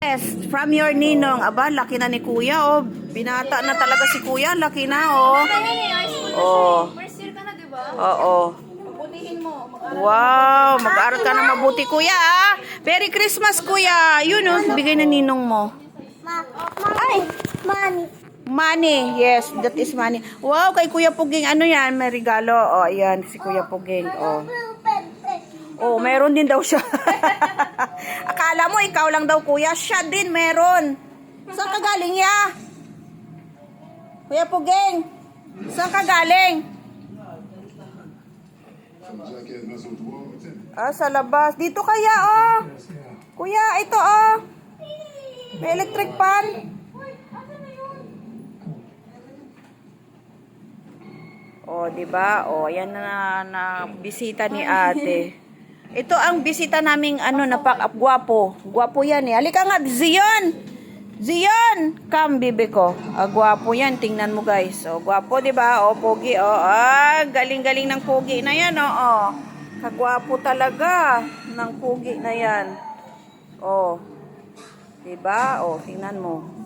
Yes, from your ninong. Aba, laki na ni kuya, oh. Binata na talaga si kuya, laki na, oh. Oh. First year ka na, di ba? Oo. Pabutihin mo. Wow, mag-aaral ka na mabuti, kuya, ah. Merry Christmas, kuya. Yun, oh, bigay na ninong mo. Ay, money. Money, yes, that is money. Wow, kay Kuya Puging, ano yan? May regalo. Oh, ayan, si Kuya Puging. Oh. Oh, meron din daw siya. Akala mo, ikaw lang daw, kuya. Siya din, meron. Saan ka galing, ya? Kuya Puging, saan ka galing? Ah, sa labas. Dito kaya, oh. Kuya, ito, oh. May electric fan. Oh, 'di ba? Oh, yan na bisita ni Ate. Ito ang bisita naming gwapo. Gwapo 'yan eh. Halika nga, Zion. Zion, come bibi ko. Gwapo 'yan, tingnan mo guys. Oh, gwapo 'di ba? Oh, pogi oh. Galing-galing ng pogi na 'yan, oh. Kagwapo talaga ng pogi na 'yan. Oh. 'Di ba? Oh, tingnan mo.